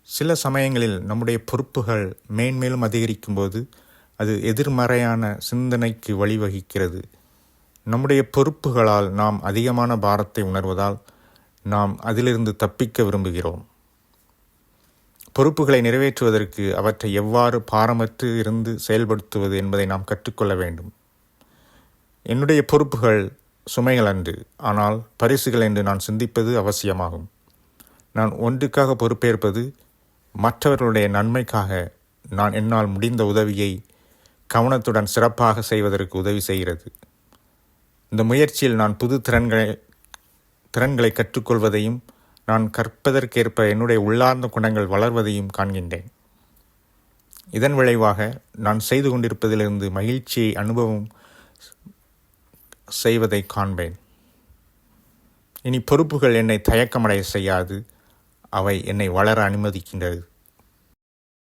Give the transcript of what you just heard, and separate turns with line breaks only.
சில சமயங்களில் நம்முடைய பொறுப்புகள் மேன்மேலும் அதிகரிக்கும்போது அது எதிர்மறையான சிந்தனைக்கு வழிவகுக்கிறது. நம்முடைய பொறுப்புகளால் நாம் அதிகமான பாரத்தை உணர்வதால் நாம் அதிலிருந்து தப்பிக்க விரும்புகிறோம். பொறுப்புகளை நிறைவேற்றுவதற்கு அவற்றை எவ்வாறு பாரமற்று இருந்து செயல்படுத்துவது என்பதை நாம் கற்றுக்கொள்ள வேண்டும். என்னுடைய பொறுப்புகள் சுமைகள் அன்று, ஆனால் பரிசுகள் என்று நான் சிந்திப்பது அவசியமாகும். நான் ஒன்றுக்காக பொறுப்பேற்பது மற்றவர்களுடைய நன்மைக்காக நான் என்னால் முடிந்த உதவியை கவனத்துடன் சிறப்பாக செய்வதற்கு உதவி செய்கிறது. இந்த முயற்சியில் நான் புது திறன்களை கற்றுக்கொள்வதையும் நான் கற்பதற்கேற்ப என்னுடைய உள்ளார்ந்த குணங்கள் வளர்வதையும் காண்கின்றேன். இதன் விளைவாக நான் செய்து கொண்டிருப்பதிலிருந்து மகிழ்ச்சியை அனுபவம் செய்வதை காண்பேன். இனி பொறுப்புகள் என்னை தயக்கமடைய செய்யாது, அவை என்னை வளர அனுமதிக்கின்றது.